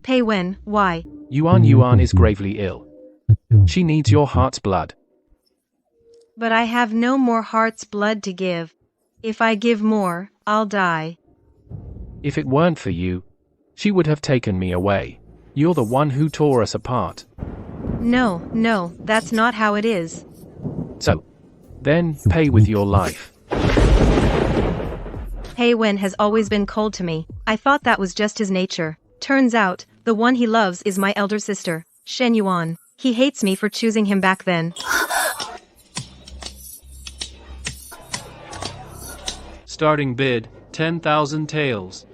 Pei Wen, why? Yuan is gravely ill. She needs your heart's blood. But I have no more heart's blood to give. If I give more, I'll die. If it weren't for you, she would have taken me away. You're the one who tore us apart. No, that's not how it is. So, then, pay with your life. Pei Wen has always been cold to me. I thought that was just his nature. Turns out, the one he loves is my elder sister, Shen Yuan. He hates me for choosing him back then. Starting bid, 10,000 taels.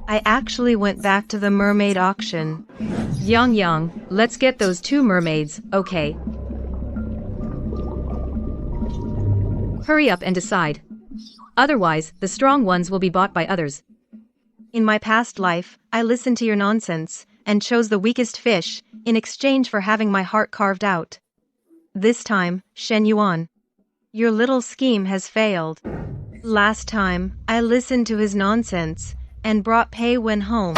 I actually went back to the mermaid auction. Yang, let's get those 2 mermaids, okay? Hurry up and decide. Otherwise, the strong ones will be bought by others. In my past life, I listened to your nonsense, and chose the weakest fish, in exchange for having my heart carved out. This time, Shen Yuan, your little scheme has failed. Last time, I listened to his nonsense, and brought Pei Wen home.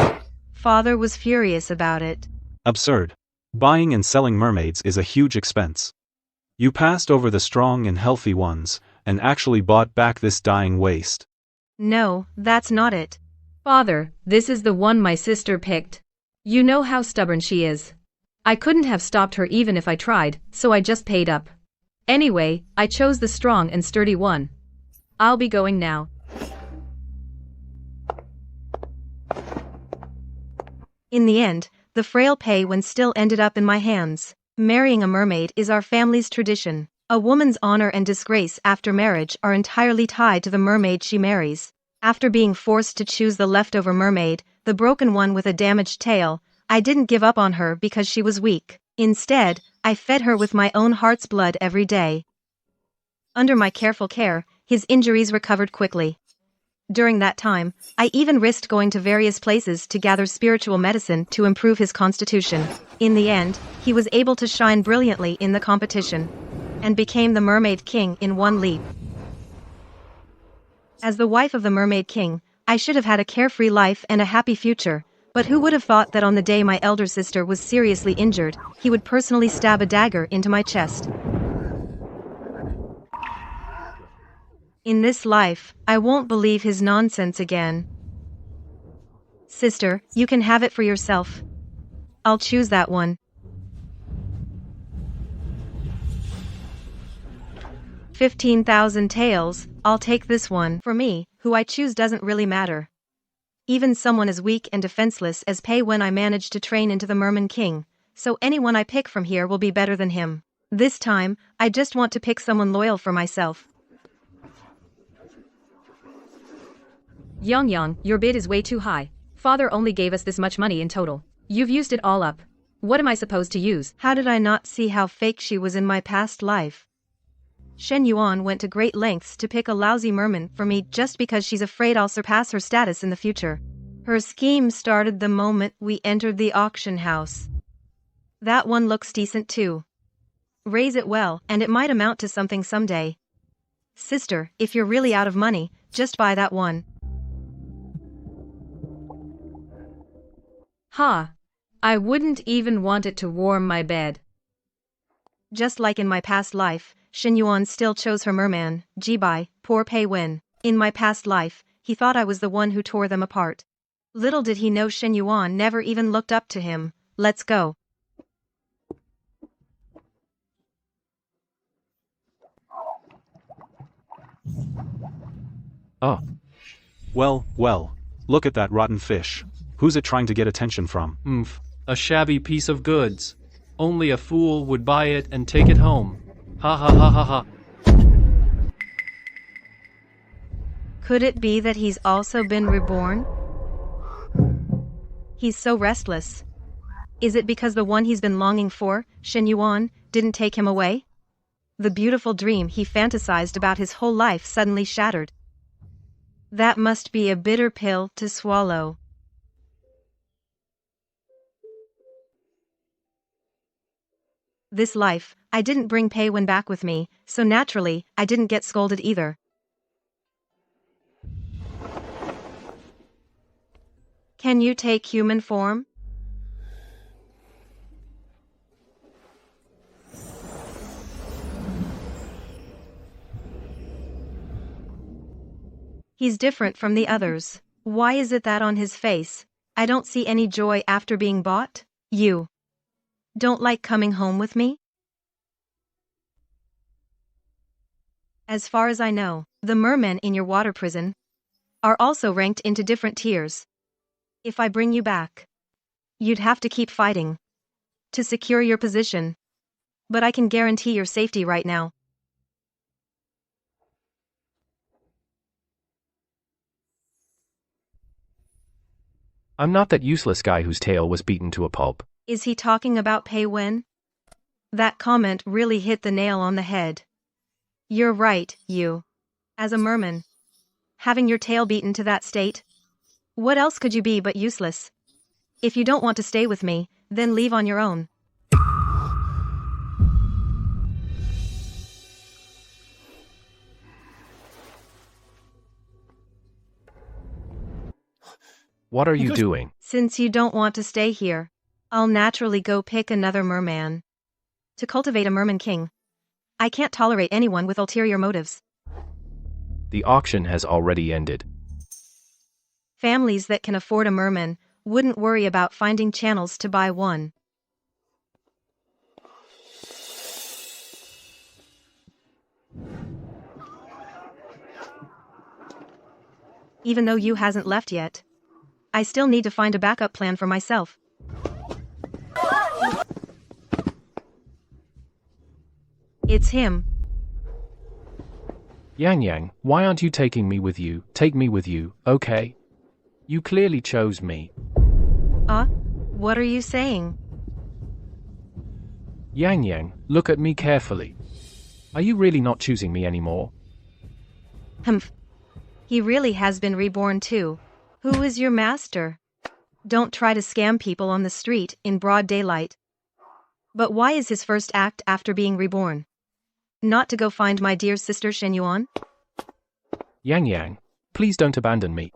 Father was furious about it. Absurd. Buying and selling mermaids is a huge expense. You passed over the strong and healthy ones, and actually bought back this dying waste. No, that's not it. Father, this is the one my sister picked. You know how stubborn she is. I couldn't have stopped her even if I tried, so I just paid up. Anyway, I chose the strong and sturdy one. I'll be going now. In the end, the frail Pei Wen still ended up in my hands. Marrying a mermaid is our family's tradition. A woman's honor and disgrace after marriage are entirely tied to the mermaid she marries. After being forced to choose the leftover mermaid, the broken one with a damaged tail, I didn't give up on her because she was weak. Instead, I fed her with my own heart's blood every day. Under my careful care, his injuries recovered quickly. During that time, I even risked going to various places to gather spiritual medicine to improve his constitution. In the end, he was able to shine brilliantly in the competition, and became the Mermaid King in one leap. As the wife of the Mermaid King, I should have had a carefree life and a happy future, but who would have thought that on the day my elder sister was seriously injured, he would personally stab a dagger into my chest. In this life, I won't believe his nonsense again. Sister, you can have it for yourself. I'll choose that one. 15,000 taels, I'll take this one. For me, who I choose doesn't really matter. Even someone as weak and defenseless as Pei Wen I managed to train into the Merman King, so anyone I pick from here will be better than him. This time, I just want to pick someone loyal for myself. Yang, your bid is way too high. Father only gave us this much money in total. You've used it all up. What am I supposed to use? How did I not see how fake she was in my past life? Shen Yuan went to great lengths to pick a lousy merman for me just because she's afraid I'll surpass her status in the future. Her scheme started the moment we entered the auction house. That one looks decent too. Raise it well, and it might amount to something someday. Sister, if you're really out of money, just buy that one. Ha! I wouldn't even want it to warm my bed. Just like in my past life, Shen Yuan still chose her merman, Jibai, poor Pei Wen. In my past life, he thought I was the one who tore them apart. Little did he know Shen Yuan never even looked up to him. Let's go. Oh. Well, look at that rotten fish. Who's it trying to get attention from? A shabby piece of goods. Only a fool would buy it and take it home. Ha ha ha ha ha. Could it be that he's also been reborn? He's so restless. Is it because the one he's been longing for, Shen Yuan, didn't take him away? The beautiful dream he fantasized about his whole life suddenly shattered. That must be a bitter pill to swallow. This life, I didn't bring Pei Wen back with me, so naturally, I didn't get scolded either. Can you take human form? He's different from the others. Why is it that on his face, I don't see any joy after being bought? You don't like coming home with me? As far as I know, the mermen in your water prison are also ranked into different tiers. If I bring you back, you'd have to keep fighting to secure your position. But I can guarantee your safety right now. I'm not that useless guy whose tail was beaten to a pulp. Is he talking about Pei Wen? That comment really hit the nail on the head. You're right, you. As a merman, having your tail beaten to that state? What else could you be but useless? If you don't want to stay with me, then leave on your own. What are you doing? Since you don't want to stay here, I'll naturally go pick another merman to cultivate a merman king. I can't tolerate anyone with ulterior motives. The auction has already ended. Families that can afford a merman wouldn't worry about finding channels to buy one. Even though you hasn't left yet, I still need to find a backup plan for myself. It's him. Yang Yang, why aren't you taking me with you? Take me with you, okay? You clearly chose me. What are you saying? Yang Yang, look at me carefully. Are you really not choosing me anymore? Humph. He really has been reborn too. Who is your master? Don't try to scam people on the street in broad daylight. But why is his first act after being reborn not to go find my dear sister Shenyuan? Yang Yang, please don't abandon me.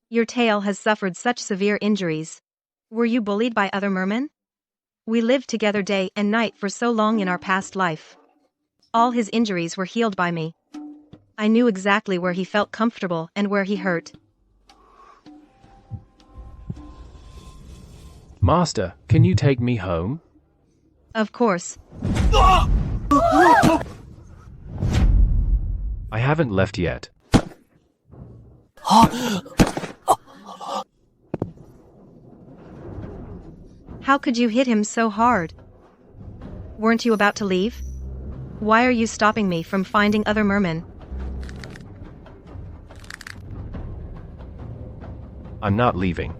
Your tail has suffered such severe injuries. Were you bullied by other mermen? We lived together day and night for so long in our past life. All his injuries were healed by me. I knew exactly where he felt comfortable and where he hurt. Master, can you take me home? Of course. I haven't left yet. How could you hit him so hard? Weren't you about to leave? Why are you stopping me from finding other mermen? I'm not leaving.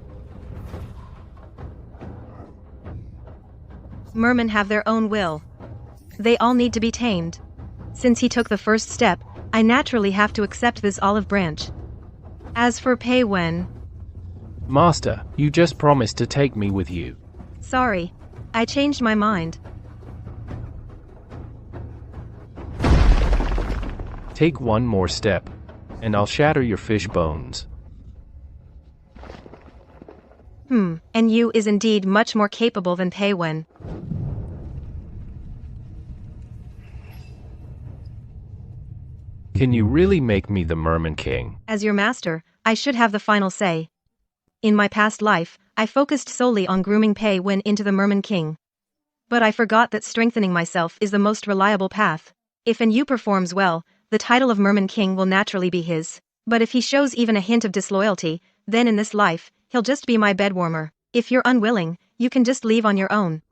Mermen have their own will. They all need to be tamed. Since he took the first step, I naturally have to accept this olive branch. As for Pei Wen... Master, you just promised to take me with you. Sorry, I changed my mind. Take one more step, and I'll shatter your fish bones. And you is indeed much more capable than Pei Wen. Can you really make me the Merman King? As your master, I should have the final say. In my past life, I focused solely on grooming Pei Wen into the Merman King. But I forgot that strengthening myself is the most reliable path. If Yu performs well, the title of Merman King will naturally be his. But if he shows even a hint of disloyalty, then in this life, he'll just be my bedwarmer. If you're unwilling, you can just leave on your own.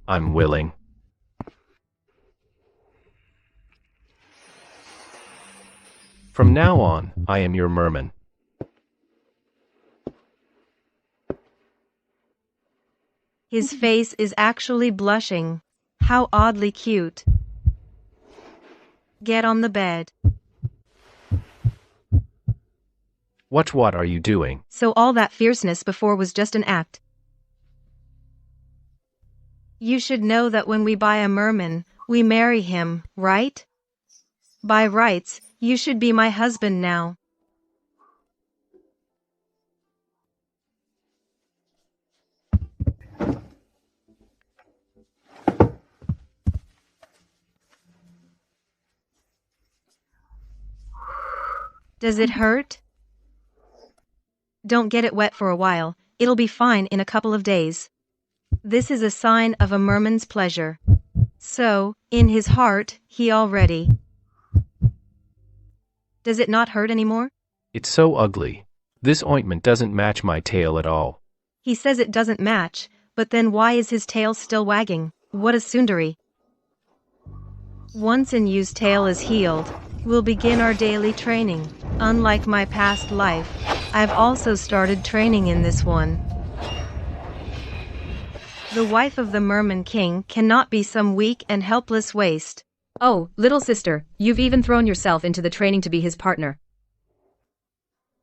I'm willing. From now on, I am your merman. His face is actually blushing. How oddly cute. Get on the bed. What are you doing? So all that fierceness before was just an act. You should know that when we buy a merman, we marry him, right? By rights, you should be my husband now. Does it hurt? Don't get it wet for a while, it'll be fine in a couple of days. This is a sign of a merman's pleasure. So, in his heart, he already. Does it not hurt anymore? It's so ugly. This ointment doesn't match my tail at all. He says it doesn't match, but then why is his tail still wagging? What a sundari. Once Inyu's tail is healed, we'll begin our daily training. Unlike my past life, I've also started training in this one. The wife of the Merman King cannot be some weak and helpless waste. Oh, little sister, you've even thrown yourself into the training to be his partner.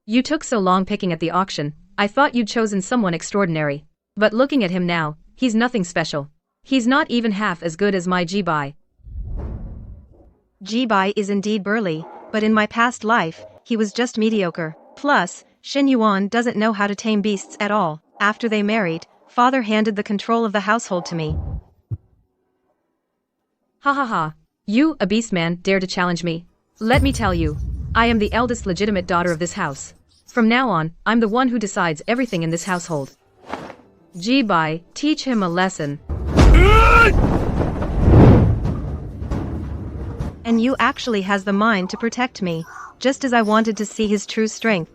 You took so long picking at the auction, I thought you'd chosen someone extraordinary. But looking at him now, he's nothing special. He's not even half as good as my Jibai. Jibai is indeed burly, but in my past life, he was just mediocre. Plus, Shen Yuan doesn't know how to tame beasts at all. After they married, father handed the control of the household to me. Ha ha ha. You, a beast man, dare to challenge me? Let me tell you, I am the eldest legitimate daughter of this house. From now on, I'm the one who decides everything in this household. Jibai, teach him a lesson. And you actually has the mind to protect me, just as I wanted to see his true strength.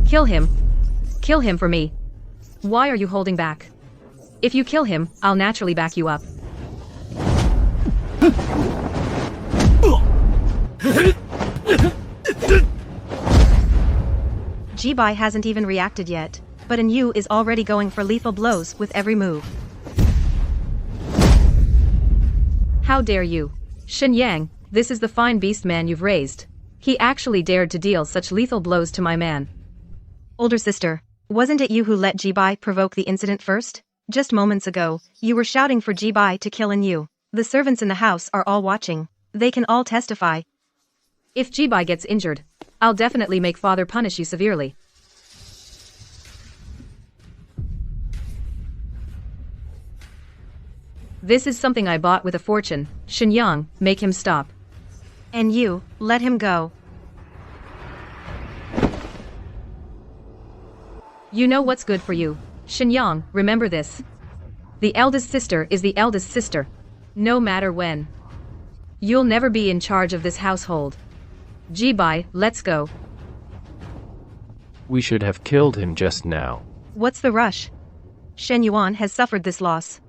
Kill him. Kill him for me. Why are you holding back? If you kill him, I'll naturally back you up. Jibai hasn't even reacted yet, but Inyu is already going for lethal blows with every move. How dare you? Shen Yang, this is the fine beast man you've raised. He actually dared to deal such lethal blows to my man. Older sister, wasn't it you who let Jibai provoke the incident first? Just moments ago, you were shouting for Jibai to kill Inyu. The servants in the house are all watching. They can all testify. If Jibai gets injured, I'll definitely make father punish you severely. This is something I bought with a fortune. Shenyang, make him stop. And you, let him go. You know what's good for you. Shenyang, remember this. The eldest sister is the eldest sister. No matter when. You'll never be in charge of this household. Jibai, let's go. We should have killed him just now. What's the rush? Shen Yuan has suffered this loss.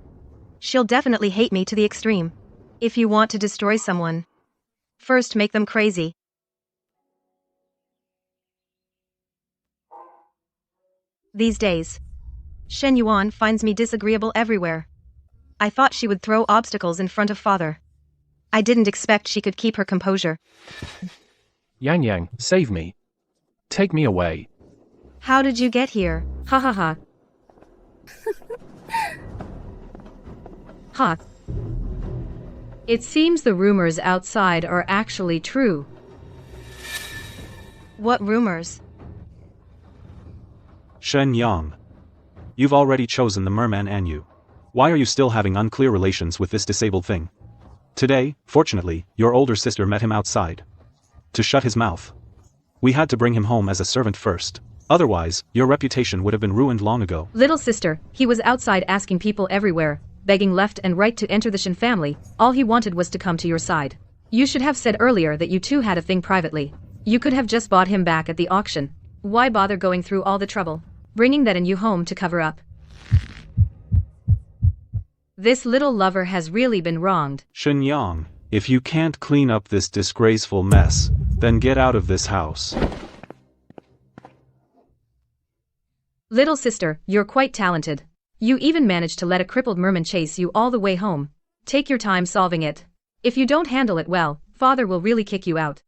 She'll definitely hate me to the extreme. If you want to destroy someone, first make them crazy. These days, Shen Yuan finds me disagreeable everywhere. I thought she would throw obstacles in front of father. I didn't expect she could keep her composure. Yang Yang, save me. Take me away. How did you get here? Ha ha ha. Ha. It seems the rumors outside are actually true. What rumors? Shen Yang. You've already chosen the merman Anyu. Why are you still having unclear relations with this disabled thing? Today, fortunately, your older sister met him outside. To shut his mouth. We had to bring him home as a servant first. Otherwise, your reputation would have been ruined long ago. Little sister, he was outside asking people everywhere, begging left and right to enter the Shen family. All he wanted was to come to your side. You should have said earlier that you two had a thing privately. You could have just bought him back at the auction. Why bother going through all the trouble? Bringing that Inyu home to cover up. This little lover has really been wronged. Shen Yang, if you can't clean up this disgraceful mess, then get out of this house. Little sister, you're quite talented. You even managed to let a crippled merman chase you all the way home. Take your time solving it. If you don't handle it well, father will really kick you out.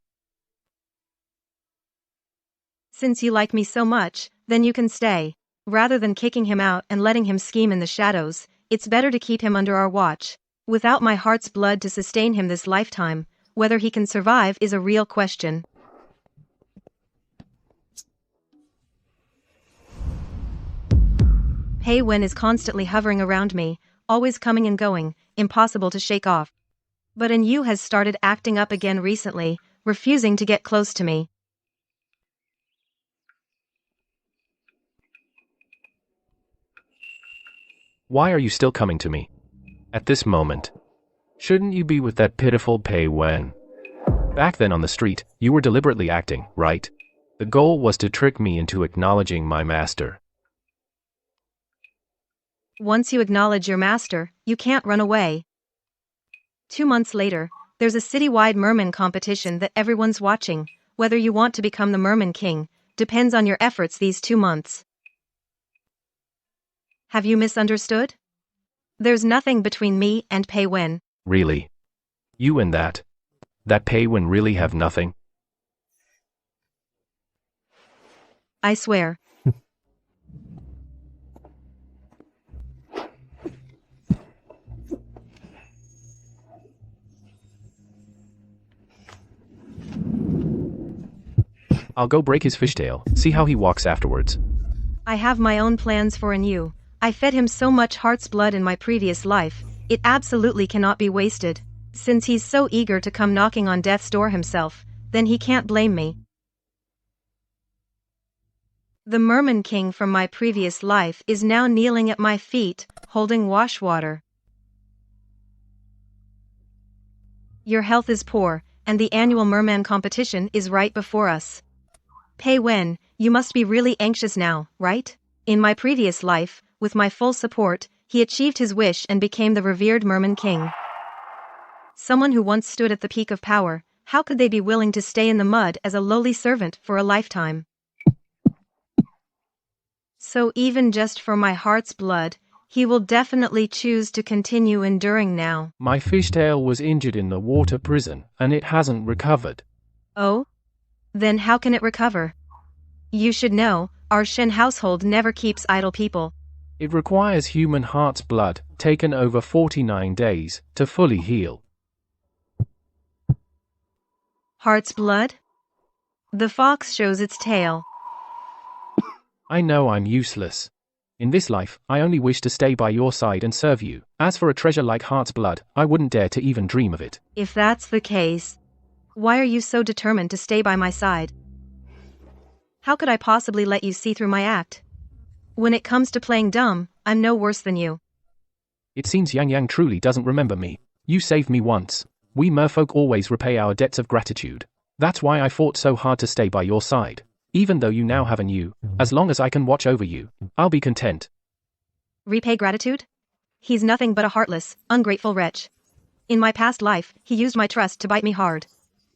Since you like me so much, then you can stay. Rather than kicking him out and letting him scheme in the shadows, it's better to keep him under our watch. Without my heart's blood to sustain him this lifetime, whether he can survive is a real question. Pei Wen is constantly hovering around me, always coming and going, impossible to shake off. But An Yu has started acting up again recently, refusing to get close to me. Why are you still coming to me? At this moment. Shouldn't you be with that pitiful Pei Wen? Back then on the street, you were deliberately acting, right? The goal was to trick me into acknowledging my master. Once you acknowledge your master, you can't run away. 2 months later, there's a citywide merman competition that everyone's watching. Whether you want to become the merman king depends on your efforts these 2 months. Have you misunderstood? There's nothing between me and Pei Wen. Really? You and that Pei Wen really have nothing? I swear. I'll go break his fishtail, see how he walks afterwards. I have my own plans for An Yu. I fed him so much heart's blood in my previous life, it absolutely cannot be wasted. Since he's so eager to come knocking on death's door himself, then he can't blame me. The merman king from my previous life is now kneeling at my feet, holding wash water. Your health is poor, and the annual merman competition is right before us. Pei Wen, you must be really anxious now, right? In my previous life, with my full support, he achieved his wish and became the revered merman king. Someone who once stood at the peak of power, how could they be willing to stay in the mud as a lowly servant for a lifetime? So even just for my heart's blood, he will definitely choose to continue enduring now. My fishtail was injured in the water prison, and it hasn't recovered. Oh? Then how can it recover? You should know, our Shen household never keeps idle people. It requires human heart's blood, taken over 49 days, to fully heal. Heart's blood? The fox shows its tail. I know I'm useless. In this life, I only wish to stay by your side and serve you. As for a treasure like heart's blood, I wouldn't dare to even dream of it. If that's the case, why are you so determined to stay by my side? How could I possibly let you see through my act? When it comes to playing dumb, I'm no worse than you. It seems Yang Yang truly doesn't remember me. You saved me once. We merfolk always repay our debts of gratitude. That's why I fought so hard to stay by your side. Even though you now have An Yu, as long as I can watch over you, I'll be content. Repay gratitude? He's nothing but a heartless, ungrateful wretch. In my past life, he used my trust to bite me hard.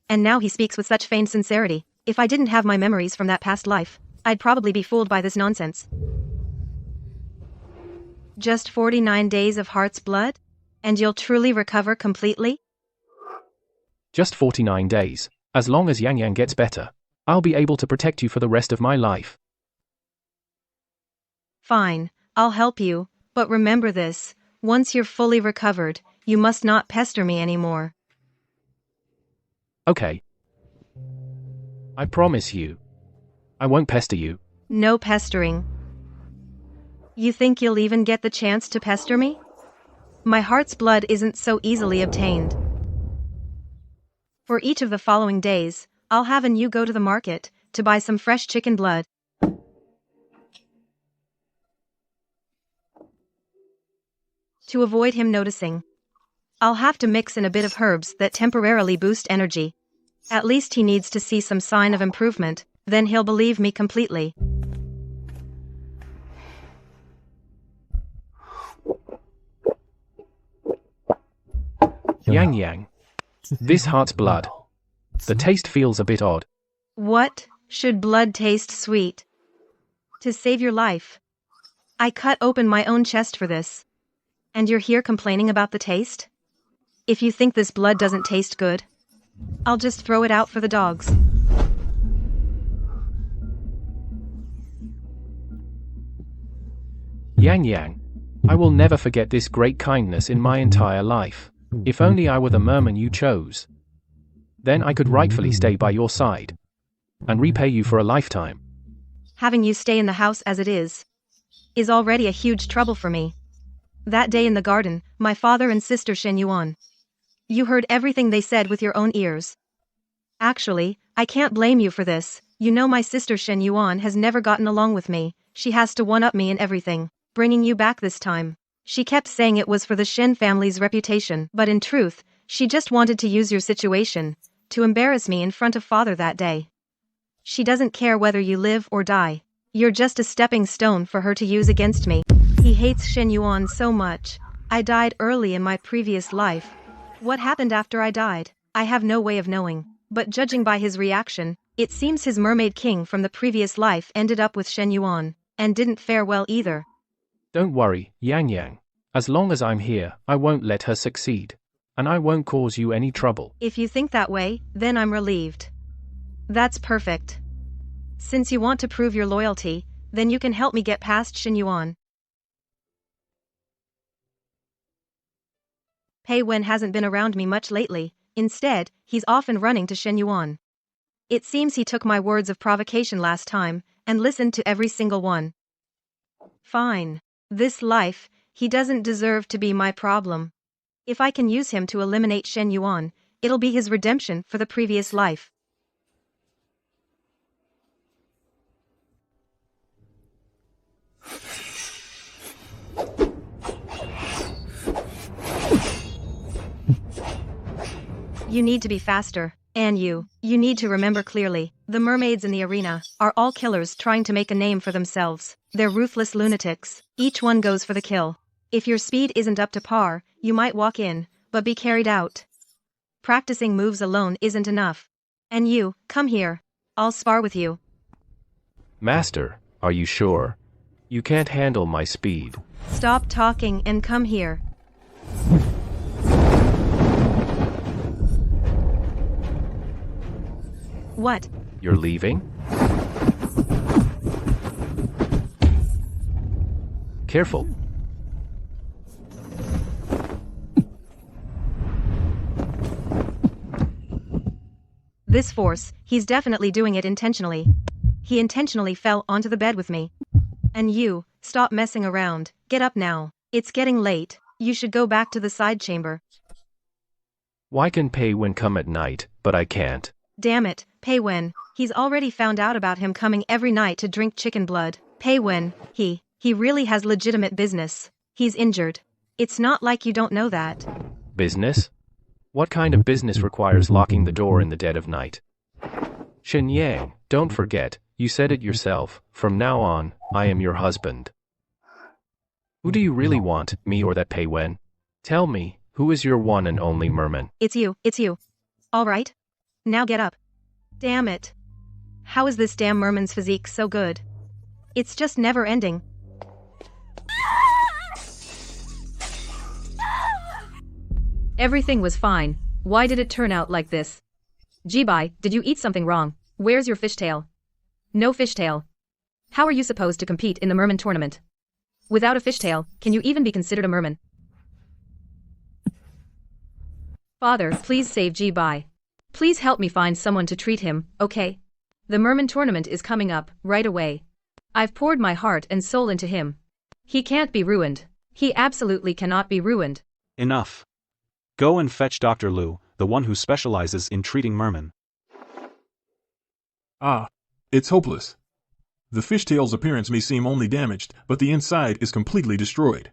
And now he speaks with such feigned sincerity. If I didn't have my memories from that past life, I'd probably be fooled by this nonsense. Just 49 days of heart's blood? And you'll truly recover completely? Just 49 days. As long as Yang Yang gets better, I'll be able to protect you for the rest of my life. Fine, I'll help you, but remember this, once you're fully recovered, you must not pester me anymore. Okay. I promise you. I won't pester you. No pestering. You think you'll even get the chance to pester me? My heart's blood isn't so easily obtained. For each of the following days, I'll have An Yu go to the market to buy some fresh chicken blood. To avoid him noticing, I'll have to mix in a bit of herbs that temporarily boost energy. At least he needs to see some sign of improvement, then he'll believe me completely. Yang Yang. This heart's blood. The taste feels a bit odd. What should blood taste sweet? To save your life, I cut open my own chest for this. And you're here complaining about the taste? if you think this blood doesn't taste good, I'll just throw it out for the dogs. Yang Yang, I will never forget this great kindness in my entire life. If only I were the merman you chose. Then I could rightfully stay by your side and repay you for a lifetime. Having you stay in the house as it is already a huge trouble for me. That day in the garden, my father and sister Shen Yuan. You heard everything they said with your own ears. Actually, I can't blame you for this. You know my sister Shen Yuan has never gotten along with me. She has to one-up me in everything. Bringing you back this time. She kept saying it was for the Shen family's reputation, but in truth, she just wanted to use your situation to embarrass me in front of father that day. She doesn't care whether you live or die. You're just a stepping stone for her to use against me. He hates Shen Yuan so much. I died early in my previous life. What happened after I died, I have no way of knowing. But judging by his reaction, it seems his mermaid king from the previous life ended up with Shen Yuan, and didn't fare well either. Don't worry, Yang Yang. As long as I'm here, I won't let her succeed. And I won't cause you any trouble. If you think that way, then I'm relieved. That's perfect. Since you want to prove your loyalty, then you can help me get past Shen Yuan. Pei Wen hasn't been around me much lately. Instead, he's often running to Shen Yuan. It seems he took my words of provocation last time, and listened to every single one. Fine. This life, he doesn't deserve to be my problem. If I can use him to eliminate Shen Yuan, it'll be his redemption for the previous life. You need to be faster, and you need to remember clearly, the mermaids in the arena are all killers trying to make a name for themselves. They're ruthless lunatics, each one goes for the kill. If your speed isn't up to par, you might walk in, but be carried out. Practicing moves alone isn't enough. And you, come here. I'll spar with you. Master, are you sure? You can't handle my speed. Stop talking and come here. What? You're leaving? Careful. This force, he's definitely doing it intentionally. He intentionally fell onto the bed with me. And you, stop messing around, get up now. It's getting late, you should go back to the side chamber. Why can Pei Wen come at night, but I can't? Damn it, Pei Wen, he's already found out about him coming every night to drink chicken blood. Pei Wen, he really has legitimate business. He's injured. It's not like you don't know that. Business? What kind of business requires locking the door in the dead of night? Shen Yang, don't forget, you said it yourself, from now on, I am your husband. Who do you really want, me or that Pei Wen? Tell me, who is your one and only merman? It's you. All right. Now get up. Damn it. How is this damn merman's physique so good? It's just never ending. Everything was fine. Why did it turn out like this? Jibai, did you eat something wrong? Where's your fishtail? No fishtail. How are you supposed to compete in the merman tournament? Without a fishtail, can you even be considered a merman? Father, please save Jibai. Please help me find someone to treat him, okay? The merman tournament is coming up, right away. I've poured my heart and soul into him. He can't be ruined. He absolutely cannot be ruined. Enough. Go and fetch Dr. Liu, the one who specializes in treating mermen. Ah, it's hopeless. The fishtail's appearance may seem only damaged, but the inside is completely destroyed.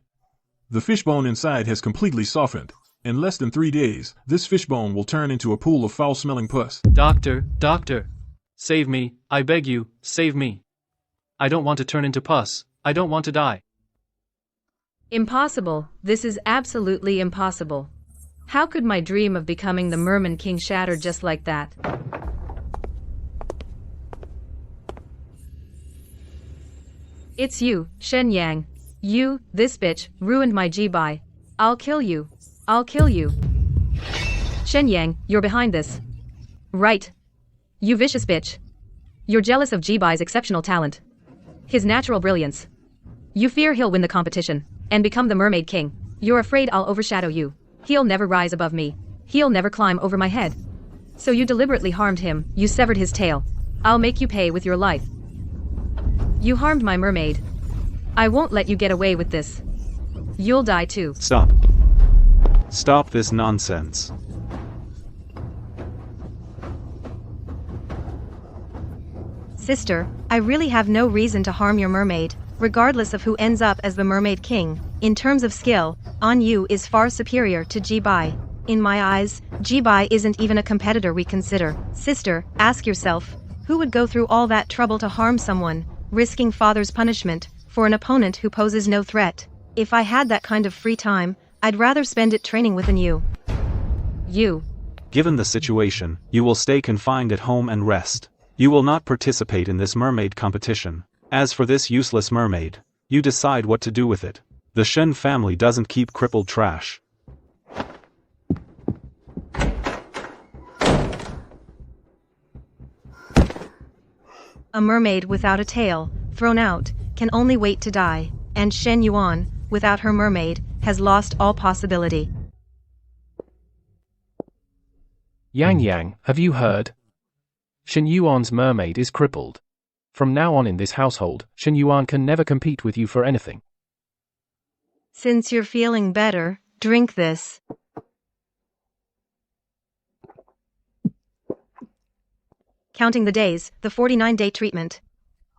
The fishbone inside has completely softened. In less than 3 days, this fishbone will turn into a pool of foul-smelling pus. Doctor, save me, I beg you, save me. I don't want to turn into pus, I don't want to die. Impossible, this is absolutely impossible. How could my dream of becoming the merman king shatter just like that? It's you, Shen Yang. You, this bitch, ruined my Jibai. I'll kill you. I'll kill you. Shen Yang, you're behind this. Right. You vicious bitch. You're jealous of Jibai's exceptional talent. His natural brilliance. You fear he'll win the competition and become the Mermaid King. You're afraid I'll overshadow you. He'll never rise above me. He'll never climb over my head. So you deliberately harmed him, you severed his tail. I'll make you pay with your life. You harmed my mermaid. I won't let you get away with this. You'll die too. Stop. Stop this nonsense. Sister, I really have no reason to harm your mermaid, regardless of who ends up as the Mermaid King. In terms of skill, Yu is far superior to Jibai. In my eyes, Jibai isn't even a competitor we consider. Sister, ask yourself, who would go through all that trouble to harm someone, risking father's punishment, for an opponent who poses no threat? If I had that kind of free time, I'd rather spend it training with you. You. Given the situation, you will stay confined at home and rest. You will not participate in this mermaid competition. As for this useless mermaid, you decide what to do with it. The Shen family doesn't keep crippled trash. A mermaid without a tail, thrown out, can only wait to die, and Shen Yuan, without her mermaid, has lost all possibility. Yang, have you heard? Shen Yuan's mermaid is crippled. From now on in this household, Shen Yuan can never compete with you for anything. Since you're feeling better, drink this. Counting the days, the 49-day treatment.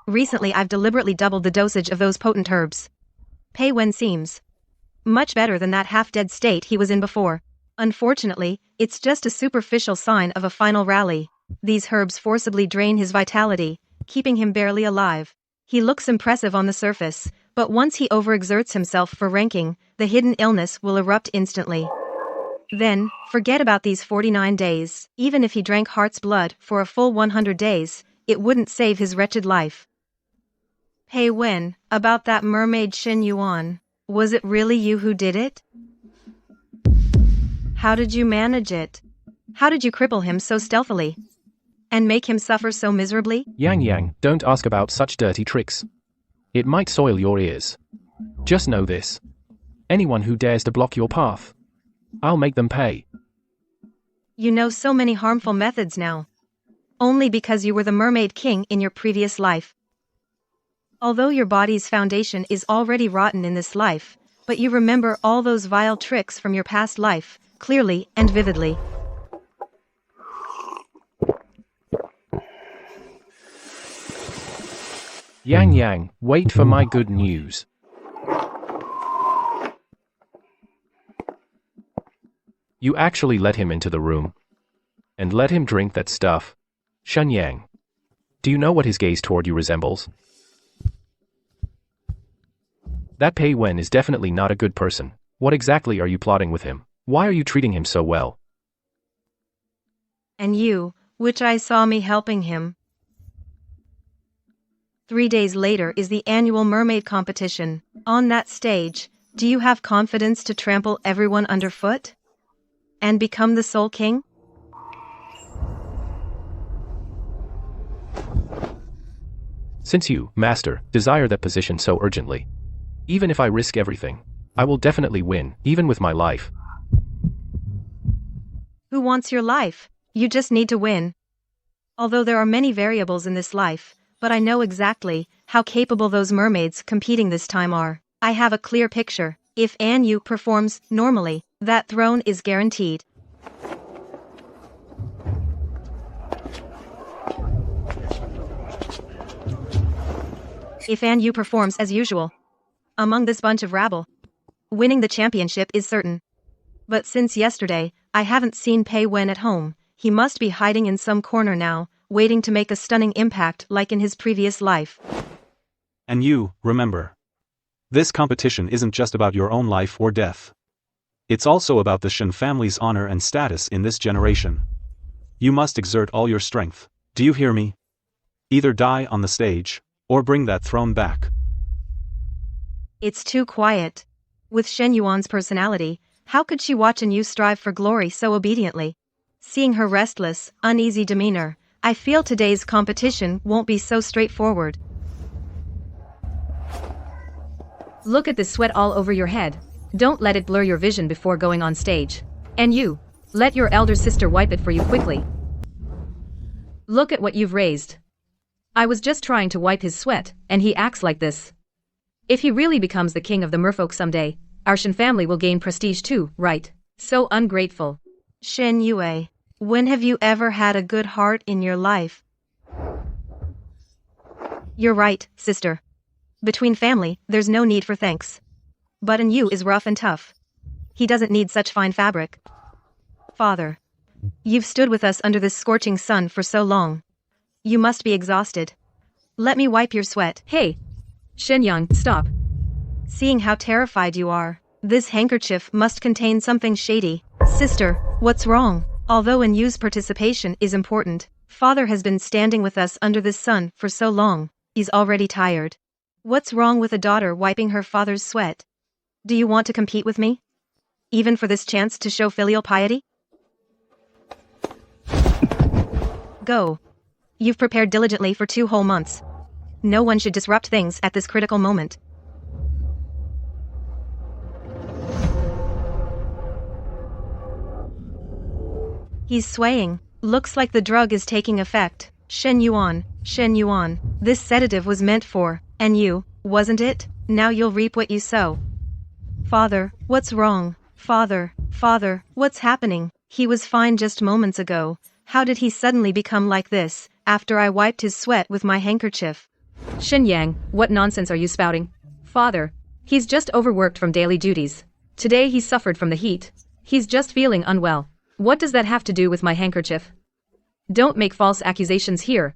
Recently I've deliberately doubled the dosage of those potent herbs. Pei Wen seems much better than that half-dead state he was in before. Unfortunately, it's just a superficial sign of a final rally. These herbs forcibly drain his vitality, keeping him barely alive. He looks impressive on the surface, but once he overexerts himself for ranking, the hidden illness will erupt instantly. Then, forget about these 49 days. Even if he drank heart's blood for a full 100 days, it wouldn't save his wretched life. Pei Wen, about that mermaid Shen Yuan, was it really you who did it? How did you manage it? How did you cripple him so stealthily? And make him suffer so miserably? Yang, don't ask about such dirty tricks. It might soil your ears. Just know this. Anyone who dares to block your path, I'll make them pay. You know so many harmful methods now. Only because you were the Mermaid King in your previous life. Although your body's foundation is already rotten in this life, but you remember all those vile tricks from your past life, clearly and vividly. Yang, wait for my good news. You actually let him into the room. And let him drink that stuff. Shen Yang. Do you know what his gaze toward you resembles? That Pei Wen is definitely not a good person. What exactly are you plotting with him? Why are you treating him so well? And you, which I saw me helping him. 3 days later is the annual mermaid competition. On that stage, do you have confidence to trample everyone underfoot? And become the sole king? Since you, Master, desire that position so urgently, even if I risk everything, I will definitely win, even with my life. Who wants your life? You just need to win. Although there are many variables in this life, but I know exactly how capable those mermaids competing this time are. I have a clear picture. If Yu performs normally, that throne is guaranteed. If Yu performs as usual, among this bunch of rabble, winning the championship is certain. But since yesterday, I haven't seen Pei Wen at home. He must be hiding in some corner now, waiting to make a stunning impact like in his previous life. And you, remember. This competition isn't just about your own life or death. It's also about the Shen family's honor and status in this generation. You must exert all your strength. Do you hear me? Either die on the stage, or bring that throne back. It's too quiet. With Shen Yuan's personality, How could she watch and you strive for glory so obediently? Seeing her restless, uneasy demeanor, I feel today's competition won't be so straightforward. Look at this sweat all over your head. Don't let it blur your vision before going on stage. And you, let your elder sister wipe it for you quickly. Look at what you've raised. I was just trying to wipe his sweat, and he acts like this. If he really becomes the king of the merfolk someday, our Shin family will gain prestige too, right? So ungrateful. Shen Yue, when have you ever had a good heart in your life? You're right, sister. Between family, there's no need for thanks. But in you is rough and tough. He doesn't need such fine fabric. Father, you've stood with us under this scorching sun for so long. You must be exhausted. Let me wipe your sweat. Hey, Shenyang, stop. Seeing how terrified you are, this handkerchief must contain something shady. Sister, what's wrong? Although in you's participation is important, father has been standing with us under this sun for so long, he's already tired. What's wrong with a daughter wiping her father's sweat? Do you want to compete with me? Even for this chance to show filial piety? Go. You've prepared diligently for 2 whole months. No one should disrupt things at this critical moment. He's swaying. Looks like the drug is taking effect. Shen Yuan, this sedative was meant for, and you, wasn't it? Now you'll reap what you sow. Father, what's wrong? Father, what's happening? He was fine just moments ago. How did he suddenly become like this, after I wiped his sweat with my handkerchief? Shenyang, what nonsense are you spouting? Father, he's just overworked from daily duties. Today he suffered from the heat. He's just feeling unwell. What does that have to do with my handkerchief? Don't make false accusations here.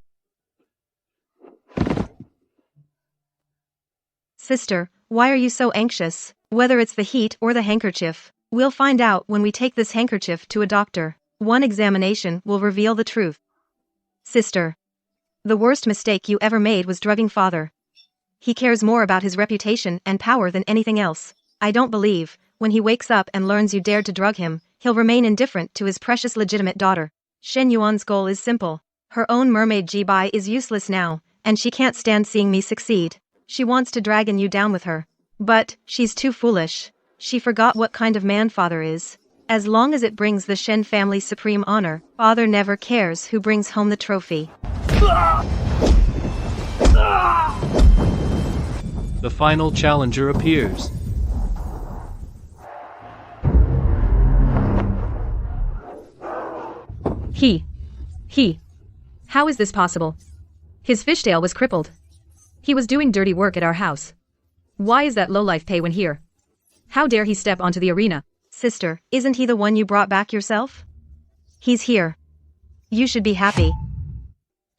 Sister, why are you so anxious? Whether it's the heat or the handkerchief, we'll find out when we take this handkerchief to a doctor. One examination will reveal the truth. Sister, the worst mistake you ever made was drugging father. He cares more about his reputation and power than anything else. I don't believe, when he wakes up and learns you dared to drug him, he'll remain indifferent to his precious legitimate daughter. Shen Yuan's goal is simple. Her own mermaid Jibai is useless now, and she can't stand seeing me succeed. She wants to drag you down with her. But, she's too foolish. She forgot what kind of man father is. As long as it brings the Shen family supreme honor, father never cares who brings home the trophy. The final challenger appears. He. How is this possible? His fishtail was crippled. He was doing dirty work at our house. Why is that lowlife Pei-Wen here? How dare he step onto the arena? Sister, isn't he the one you brought back yourself? He's here. You should be happy.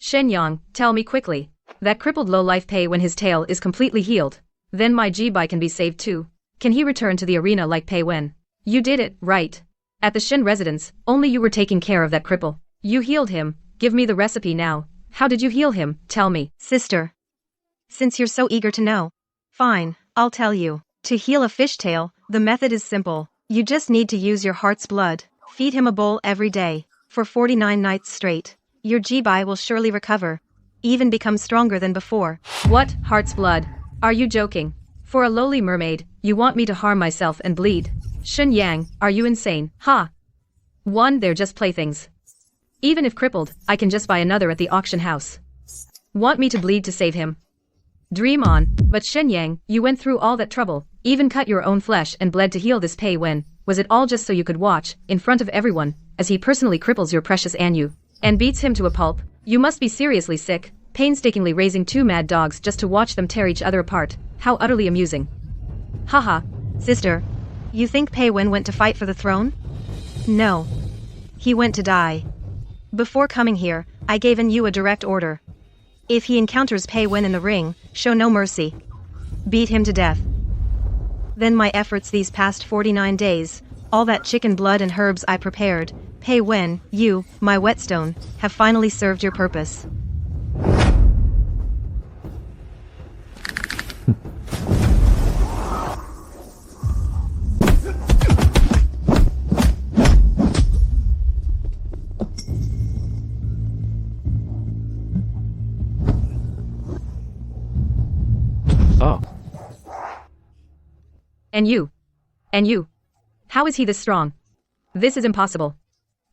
Shenyang, tell me quickly. That crippled lowlife Pei-Wen his tail is completely healed. Then my Jibai can be saved too. Can he return to the arena like Pei-Wen? You did it, right? At the Shen residence, only you were taking care of that cripple. You healed him. Give me the recipe now. How did you heal him? Tell me. Sister. Since you're so eager to know. Fine, I'll tell you. To heal a fishtail, the method is simple. You just need to use your heart's blood. Feed him a bowl every day. For 49 nights straight. Your Jibai will surely recover. Even become stronger than before. What, heart's blood? Are you joking? For a lowly mermaid, you want me to harm myself and bleed? Shen Yang, are you insane? Ha! They're just playthings. Even if crippled, I can just buy another at the auction house. Want me to bleed to save him? Dream on, but Shen Yang, you went through all that trouble, even cut your own flesh and bled to heal this Pei-Wen. Was it all just so you could watch, in front of everyone, as he personally cripples your precious Anyu, and beats him to a pulp? You must be seriously sick, painstakingly raising 2 mad dogs just to watch them tear each other apart. How utterly amusing. Haha. Sister, you think Pei-Wen went to fight for the throne? No. He went to die. Before coming here, I gave you a direct order. If he encounters Pei-Wen in the ring, show no mercy. Beat him to death. Then my efforts these past 49 days, all that chicken blood and herbs I prepared, Pei-Wen, you, my whetstone, have finally served your purpose. And you. And you. How is he this strong? This is impossible.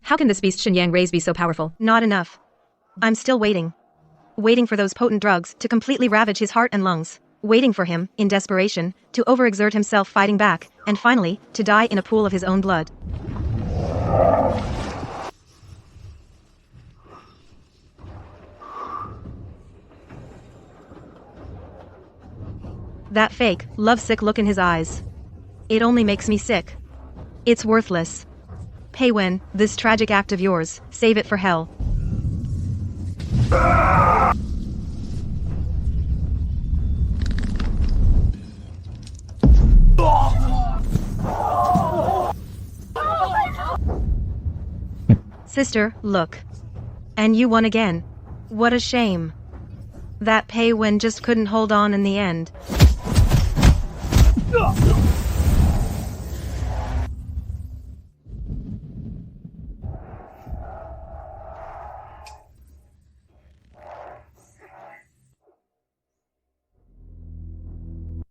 How can this beast Xinyang raise be so powerful? Not enough. I'm still waiting. Waiting for those potent drugs to completely ravage his heart and lungs. Waiting for him, in desperation, to overexert himself fighting back, and finally, to die in a pool of his own blood. That fake, lovesick look in his eyes. It only makes me sick. It's worthless. Pei Wen, this tragic act of yours, save it for hell. Sister, look. And you won again. What a shame. That Pei Wen just couldn't hold on in the end.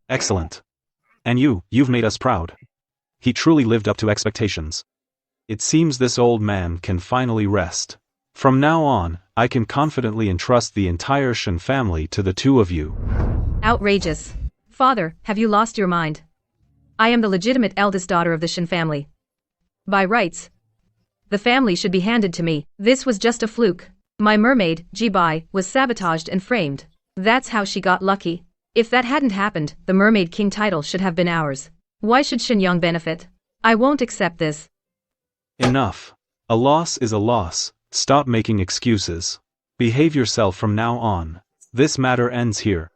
Excellent. And you've made us proud. He truly lived up to expectations. It seems this old man can finally rest. From now on, I can confidently entrust the entire Shen family to the two of you. Outrageous. Father, have you lost your mind? I am the legitimate eldest daughter of the Shen family. By rights, the family should be handed to me. This was just a fluke. My mermaid, Ji Bai, was sabotaged and framed. That's how she got lucky. If that hadn't happened, the Mermaid King title should have been ours. Why should Xinyang benefit? I won't accept this. Enough. A loss is a loss. Stop making excuses. Behave yourself from now on. This matter ends here.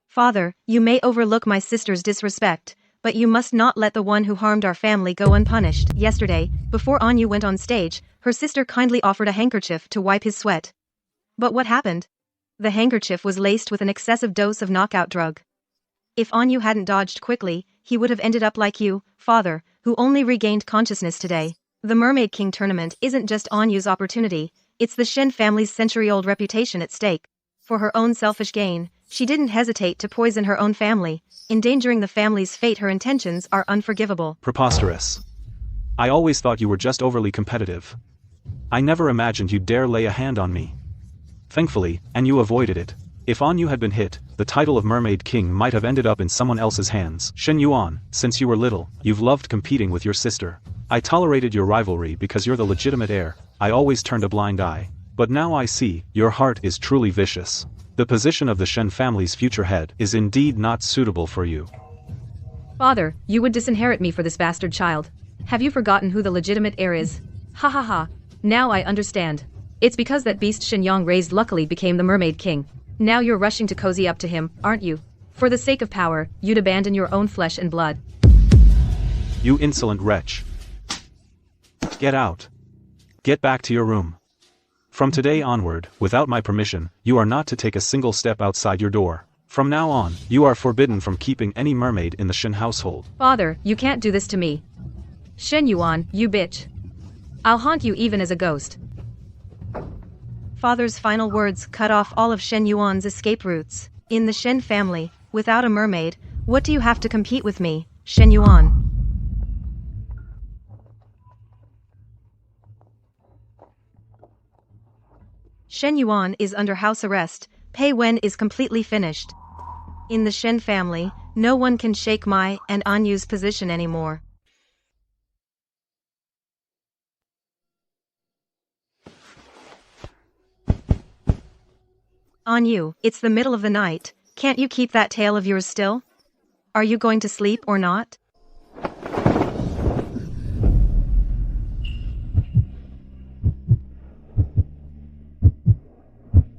Father, you may overlook my sister's disrespect, but you must not let the one who harmed our family go unpunished. Yesterday, before Anyu went on stage, her sister kindly offered a handkerchief to wipe his sweat. But what happened? The handkerchief was laced with an excessive dose of knockout drug. If Anyu hadn't dodged quickly, he would have ended up like you, Father, who only regained consciousness today. The Mermaid King tournament isn't just Anyu's opportunity, it's the Shen family's century-old reputation at stake. For her own selfish gain, she didn't hesitate to poison her own family, endangering the family's fate. Her intentions are unforgivable. Preposterous. I always thought you were just overly competitive. I never imagined you'd dare lay a hand on me. Thankfully, Anyu avoided it. If Anyu had been hit, the title of Mermaid King might have ended up in someone else's hands. Shen Yuan, since you were little, you've loved competing with your sister. I tolerated your rivalry because you're the legitimate heir. I always turned a blind eye. But now I see, your heart is truly vicious. The position of the Shen family's future head is indeed not suitable for you. Father, you would disinherit me for this bastard child. Have you forgotten who the legitimate heir is? Ha ha ha. Now I understand. It's because that beast Xinyang raised luckily became the Mermaid King. Now you're rushing to cozy up to him, aren't you? For the sake of power, you'd abandon your own flesh and blood. You insolent wretch. Get out. Get back to your room. From today onward, without my permission, you are not to take a single step outside your door. From now on, you are forbidden from keeping any mermaid in the Shen household. Father, you can't do this to me. Shen Yuan, you bitch. I'll haunt you even as a ghost. Father's final words cut off all of Shen Yuan's escape routes. In the Shen family, without a mermaid, what do you have to compete with me, Shen Yuan? Shen Yuan is under house arrest. Pei Wen is completely finished. In the Shen family, no one can shake my and Anyu's position anymore. Anyu, it's the middle of the night. Can't you keep that tail of yours still? Are you going to sleep or not?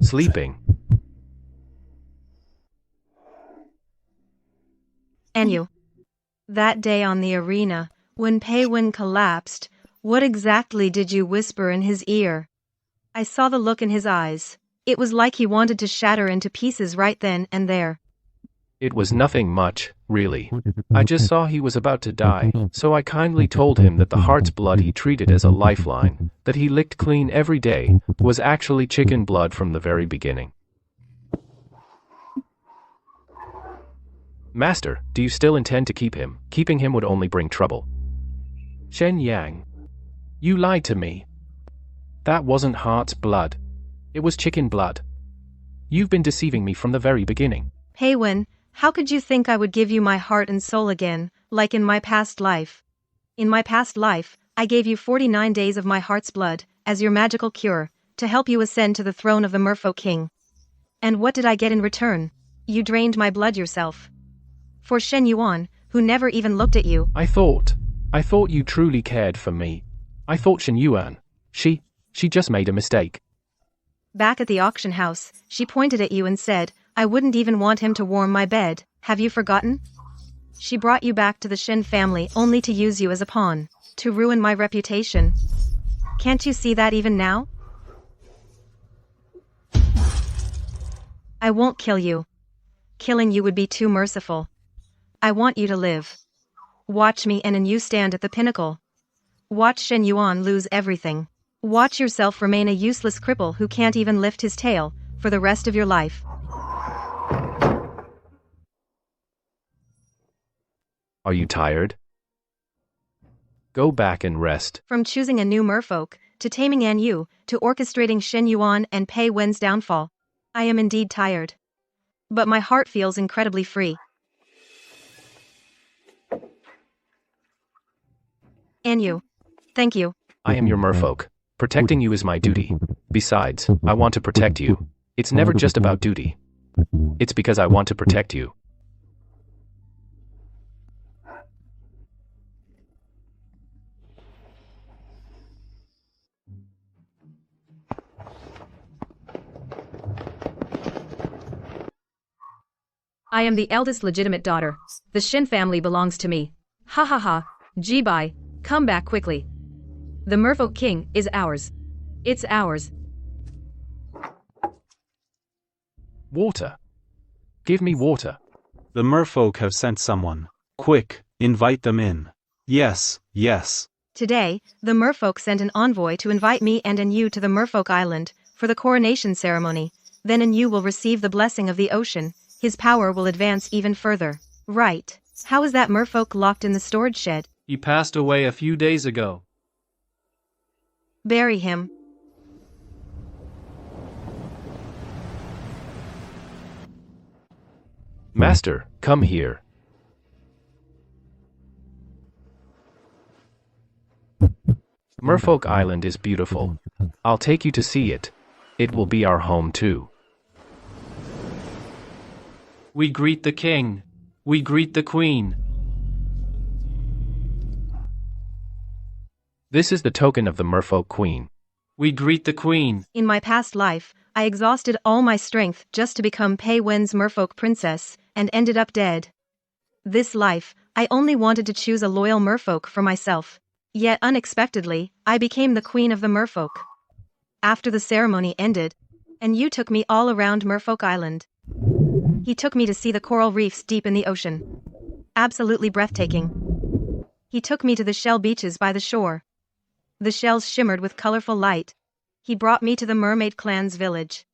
Sleeping. Anyu. That day on the arena, when Pei Wen collapsed, what exactly did you whisper in his ear? I saw the look in his eyes. It was like he wanted to shatter into pieces right then and there. It was nothing much, really. I just saw he was about to die, so I kindly told him that the heart's blood he treated as a lifeline, that he licked clean every day, was actually chicken blood from the very beginning. Master, do you still intend to keep him? Keeping him would only bring trouble. Shen Yang. You lied to me. That wasn't heart's blood. It was chicken blood. You've been deceiving me from the very beginning. Pei Wen, how could you think I would give you my heart and soul again, like in my past life? In my past life, I gave you 49 days of my heart's blood, as your magical cure, to help you ascend to the throne of the Merfolk King. And what did I get in return? You drained my blood yourself. For Shen Yuan, who never even looked at you. I thought you truly cared for me. I thought Shen Yuan. She just made a mistake. Back at the auction house, she pointed at you and said, I wouldn't even want him to warm my bed, have you forgotten? She brought you back to the Shen family only to use you as a pawn, to ruin my reputation. Can't you see that even now? I won't kill you. Killing you would be too merciful. I want you to live. Watch me and you stand at the pinnacle. Watch Shen Yuan lose everything. Watch yourself remain a useless cripple who can't even lift his tail, for the rest of your life. Are you tired? Go back and rest. From choosing a new merfolk, to taming An Yu, to orchestrating Shen Yuan and Pei Wen's downfall, I am indeed tired. But my heart feels incredibly free. An Yu. Thank you. I am your merfolk. Protecting you is my duty. Besides, I want to protect you. It's never just about duty. It's because I want to protect you. I am the eldest legitimate daughter. The Shen family belongs to me. Ha ha ha. Jibai, come back quickly. The Merfolk King is ours. It's ours. Water. Give me water. The merfolk have sent someone. Quick, invite them in. Yes, yes. Today, the merfolk sent an envoy to invite me and An Yu to the Merfolk Island, for the coronation ceremony. Then An Yu will receive the blessing of the ocean. His power will advance even further. Right. How is that merfolk locked in the storage shed? He passed away a few days ago. Bury him. Master, come here. Merfolk Island is beautiful. I'll take you to see it. It will be our home too. We greet the king. We greet the queen. This is the token of the Merfolk Queen. We greet the queen. In my past life, I exhausted all my strength just to become Pei Wen's merfolk princess, and ended up dead. This life, I only wanted to choose a loyal merfolk for myself. Yet unexpectedly, I became the queen of the merfolk. After the ceremony ended, An Yu took me all around Merfolk Island. He took me to see the coral reefs deep in the ocean. Absolutely breathtaking. He took me to the shell beaches by the shore. The shells shimmered with colorful light. He brought me to the mermaid clan's village.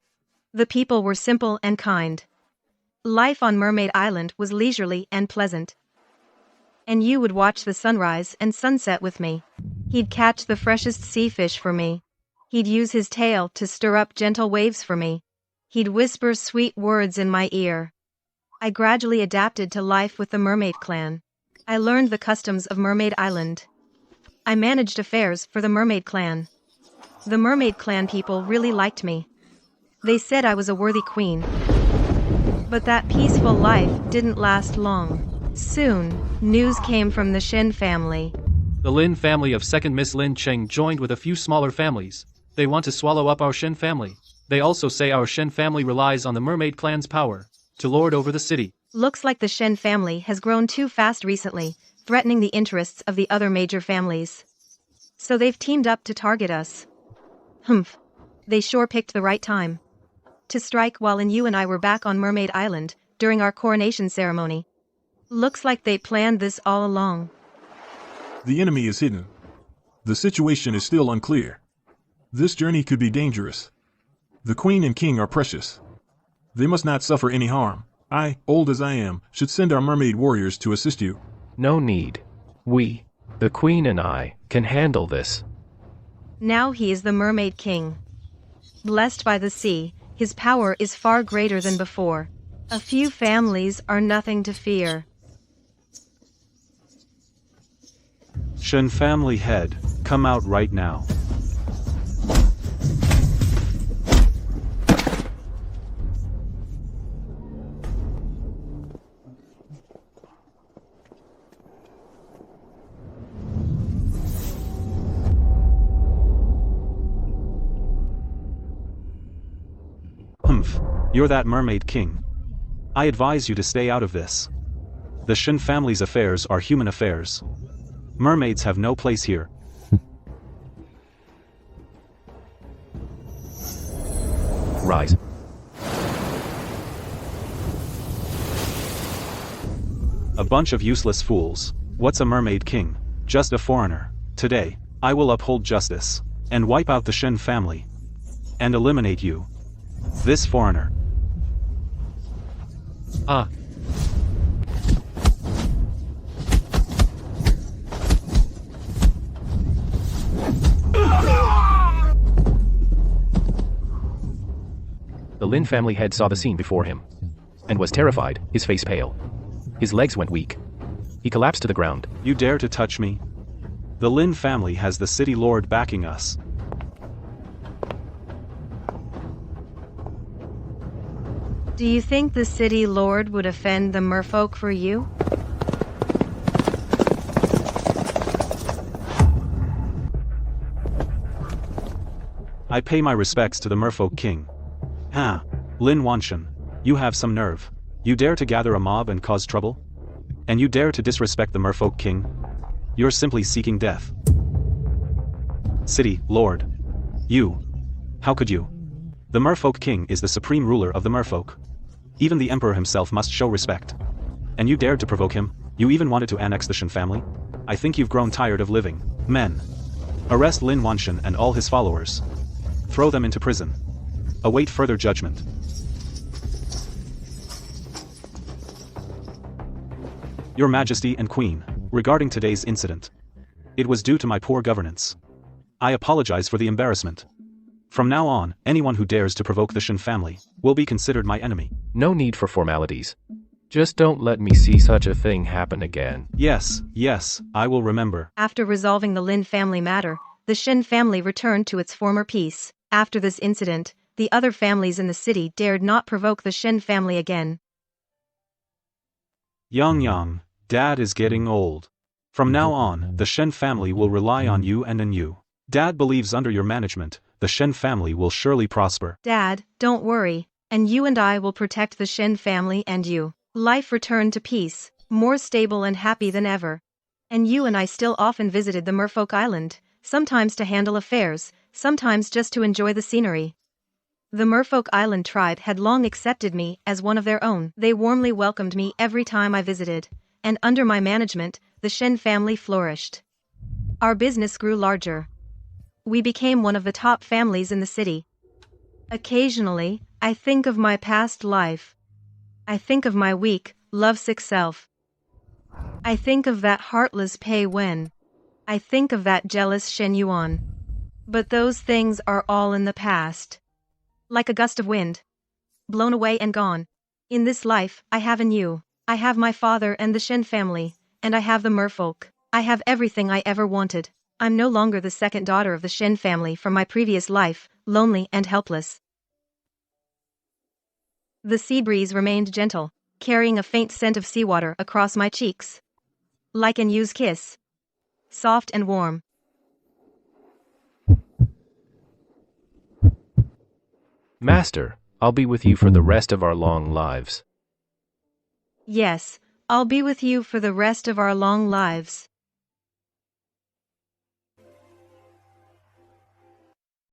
The people were simple and kind. Life on Mermaid Island was leisurely and pleasant. An Yu would watch the sunrise and sunset with me. He'd catch the freshest sea fish for me. He'd use his tail to stir up gentle waves for me. He'd whisper sweet words in my ear. I gradually adapted to life with the mermaid clan. I learned the customs of Mermaid Island. I managed affairs for the mermaid clan. The mermaid clan people really liked me. They said I was a worthy queen. But that peaceful life didn't last long. Soon, news came from the Shen family. The Lin family of second Miss Lin Cheng joined with a few smaller families. They want to swallow up our Shen family. They also say our Shen family relies on the mermaid clan's power to lord over the city. Looks like the Shen family has grown too fast recently, threatening the interests of the other major families. So they've teamed up to target us. Humph. They sure picked the right time to strike while An Yu and I were back on Mermaid Island during our coronation ceremony. Looks like they planned this all along. The enemy is hidden. The situation is still unclear. This journey could be dangerous. The queen and king are precious. They must not suffer any harm. I, old as I am, should send our mermaid warriors to assist you. No need. We, the Queen and I, can handle this. Now he is the Mermaid King. Blessed by the sea, his power is far greater than before. A few families are nothing to fear. Shen family head, come out right now. You're that Mermaid King. I advise you to stay out of this. The Shen family's affairs are human affairs. Mermaids have no place here. Rise. A bunch of useless fools. What's a Mermaid King? Just a foreigner. Today, I will uphold justice, and wipe out the Shen family. And eliminate you. This foreigner. Ah. The Lin family head saw the scene before him, and was terrified, his face pale. His legs went weak. He collapsed to the ground. You dare to touch me? The Lin family has the city lord backing us. Do you think the city lord would offend the merfolk for you? I pay my respects to the Merfolk King. Ah, Lin Wanshan, you have some nerve. You dare to gather a mob and cause trouble? And you dare to disrespect the Merfolk King? You're simply seeking death. City Lord. You. How could you? The Merfolk King is the supreme ruler of the Merfolk. Even the Emperor himself must show respect. And you dared to provoke him? You even wanted to annex the Shen family? I think you've grown tired of living. Men. Arrest Lin Wanshan and all his followers. Throw them into prison. Await further judgment. Your Majesty and Queen, regarding today's incident. It was due to my poor governance. I apologize for the embarrassment. From now on, anyone who dares to provoke the Shen family will be considered my enemy. No need for formalities. Just don't let me see such a thing happen again. Yes, I will remember. After resolving the Lin family matter, the Shen family returned to its former peace. After this incident, the other families in the city dared not provoke the Shen family again. Yang, Dad is getting old. From now on, the Shen family will rely on you and in you. Dad believes under your management, the Shen family will surely prosper. Dad, don't worry, and you and I will protect the Shen family and you. Life returned to peace, more stable and happy than ever. And you and I still often visited the Merfolk Island, sometimes to handle affairs, sometimes just to enjoy the scenery. The Merfolk Island tribe had long accepted me as one of their own. They warmly welcomed me every time I visited, and under my management, the Shen family flourished. Our business grew larger. We became one of the top families in the city. Occasionally, I think of my past life. I think of my weak, lovesick self. I think of that heartless Pei Wen. I think of that jealous Shen Yuan. But those things are all in the past. Like a gust of wind. Blown away and gone. In this life, I have in you. I have my father and the Shen family, and I have the Merfolk. I have everything I ever wanted. I'm no longer the second daughter of the Shen family from my previous life, lonely and helpless. The sea breeze remained gentle, carrying a faint scent of seawater across my cheeks. Like an Yu's kiss. Soft and warm. Master, I'll be with you for the rest of our long lives. Yes, I'll be with you for the rest of our long lives.